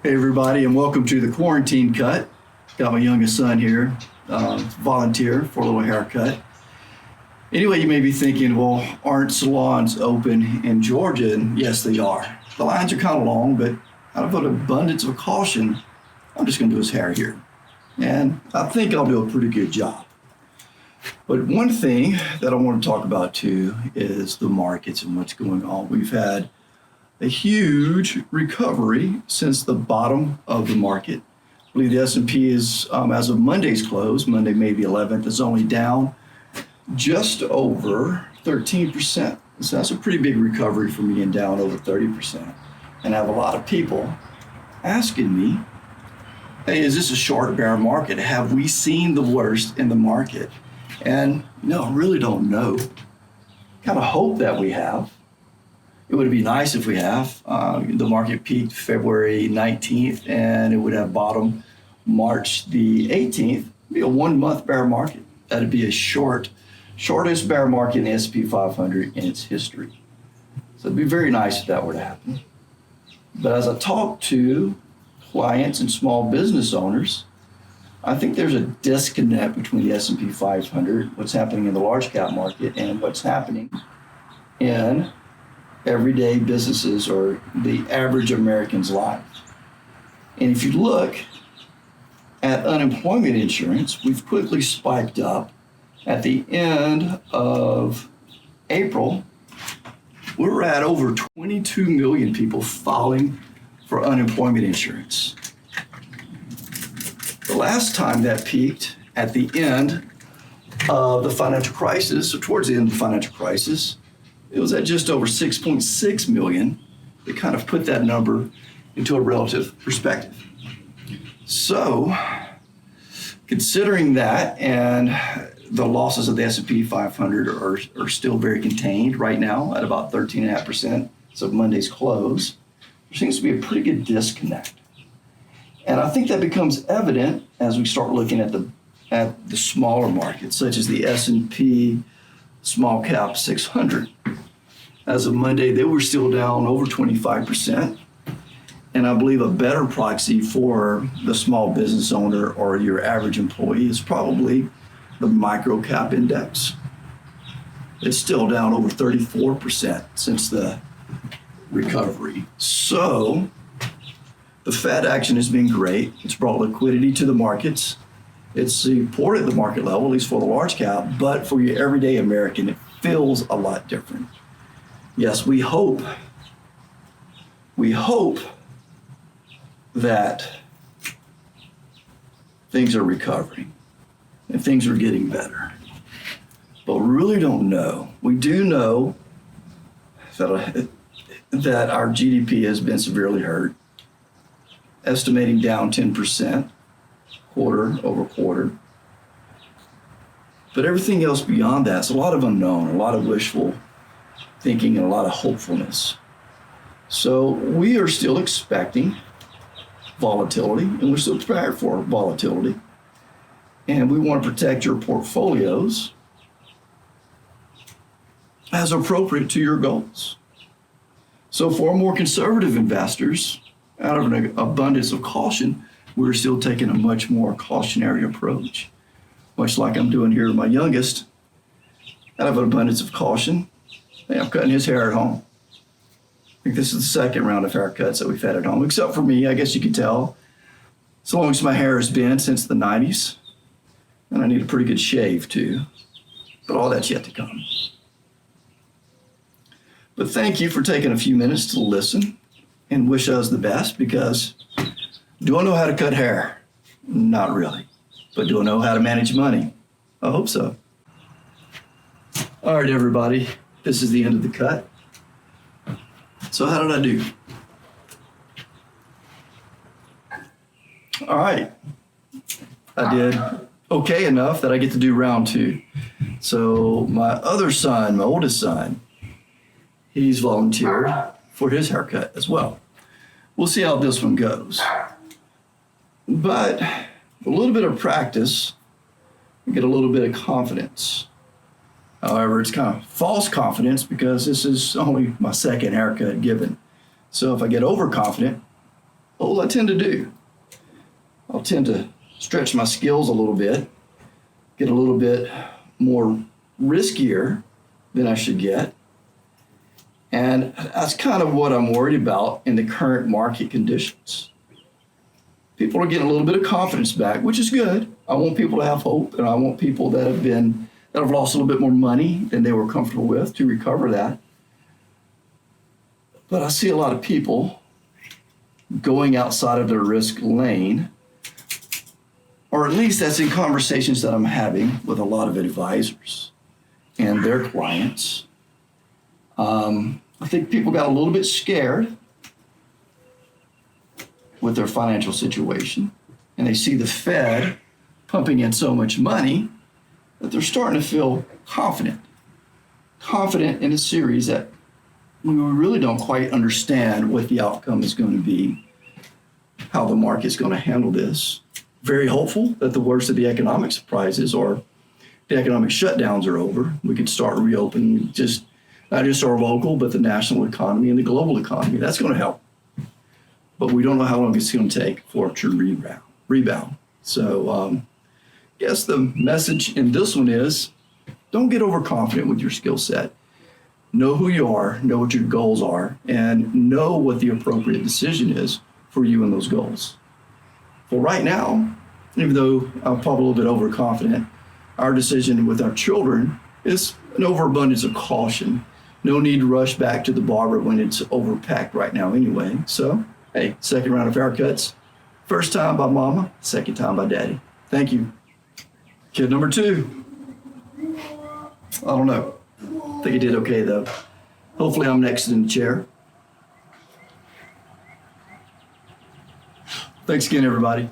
Hey everybody, and welcome to the quarantine cut. Got my youngest son here, volunteer for a little haircut. Anyway, you may be thinking, well, aren't salons open in Georgia? And yes, they are. The lines are kind of long, but out of an abundance of caution, I'm just going to do his hair here. And I think I'll do a pretty good job. But one thing that I want to talk about too is the markets and what's going on. We've had a huge recovery since the bottom of the market. I believe the S&P is, as of Monday's close, Monday, May the 11th, is only down just over 13%. So that's a pretty big recovery from being down over 30%. And I have a lot of people asking me, hey, is this a short bear market? Have we seen the worst in the market? And no, I really don't know. Kind of hope that we have. It would be nice if we have. The market peaked February 19th and it would have bottomed March the 18th. It'd be a 1 month bear market. That'd be a shortest bear market in the S&P 500 in its history. So it'd be very nice if that were to happen. But as I talk to clients and small business owners, I think there's a disconnect between the S&P 500, what's happening in the large cap market, and what's happening in everyday businesses or the average American's life. And if you look at unemployment insurance, we've quickly spiked up. At the end of April, we're at over 22 million people filing for unemployment insurance. The last time that peaked at the end of the financial crisis, or towards the end of the financial crisis, it was at just over 6.6 million. They kind of put that number into a relative perspective. So, considering that, and the losses of the S&P 500 are still very contained right now at about 13.5%. So Monday's close, there seems to be a pretty good disconnect. And I think that becomes evident as we start looking at the smaller markets, such as the S&P Small Cap 600. As of Monday, they were still down over 25%. And I believe a better proxy for the small business owner or your average employee is probably the micro cap index. It's still down over 34% since the recovery. So the Fed action has been great. It's brought liquidity to the markets. It's supported the market level, at least for the large cap, but for your everyday American, it feels a lot different. Yes, we hope that things are recovering and things are getting better. But we really don't know. We do know that our GDP has been severely hurt, estimating down 10% quarter over quarter. But everything else beyond that is a lot of unknown, a lot of wishful thinking, and a lot of hopefulness. So we are still expecting volatility, and we're still prepared for volatility. And we want to protect your portfolios as appropriate to your goals. So for more conservative investors, out of an abundance of caution, we're still taking a much more cautionary approach. Much like I'm doing here with my youngest, out of an abundance of caution, I'm cutting his hair at home. I think this is the second round of haircuts that we've had at home, except for me, I guess you could tell. As long as my hair has been since the 90s, and I need a pretty good shave too, but all that's yet to come. But thank you for taking a few minutes to listen and wish us the best, because do I know how to cut hair? Not really. But do I know how to manage money? I hope so. All right, everybody. This is the end of the cut. So how did I do? All right. I did okay enough that I get to do round two. So my other son, my oldest son, he's volunteered for his haircut as well. We'll see how this one goes. But a little bit of practice, you get a little bit of confidence. However, it's kind of false confidence because this is only my second haircut given. So if I get overconfident, what will I tend to do? I'll tend to stretch my skills a little bit, get a little bit more riskier than I should get. And that's kind of what I'm worried about in the current market conditions. People are getting a little bit of confidence back, which is good. I want people to have hope, and I want people that have lost a little bit more money than they were comfortable with to recover that. But I see a lot of people going outside of their risk lane, or at least that's in conversations that I'm having with a lot of advisors and their clients. I think people got a little bit scared with their financial situation, and they see the Fed pumping in so much money that they're starting to feel confident in a series that we really don't quite understand what the outcome is going to be, how the market's going to handle this. Very hopeful that the worst of the economic surprises or the economic shutdowns are over. We could start reopening not just our local, but the national economy and the global economy. That's going to help. But we don't know how long it's going to take for it to rebound. So I guess the message in this one is don't get overconfident with your skill set. Know who you are, know what your goals are, and know what the appropriate decision is for you and those goals. For right now, even though I'm probably a little bit overconfident, our decision with our children is an overabundance of caution. No need to rush back to the barber when it's overpacked right now anyway. So, hey, second round of haircuts. First time by mama, second time by daddy. Thank you. Kid number 2. I don't know. I think he did okay though. Hopefully I'm next in the chair. Thanks again, everybody.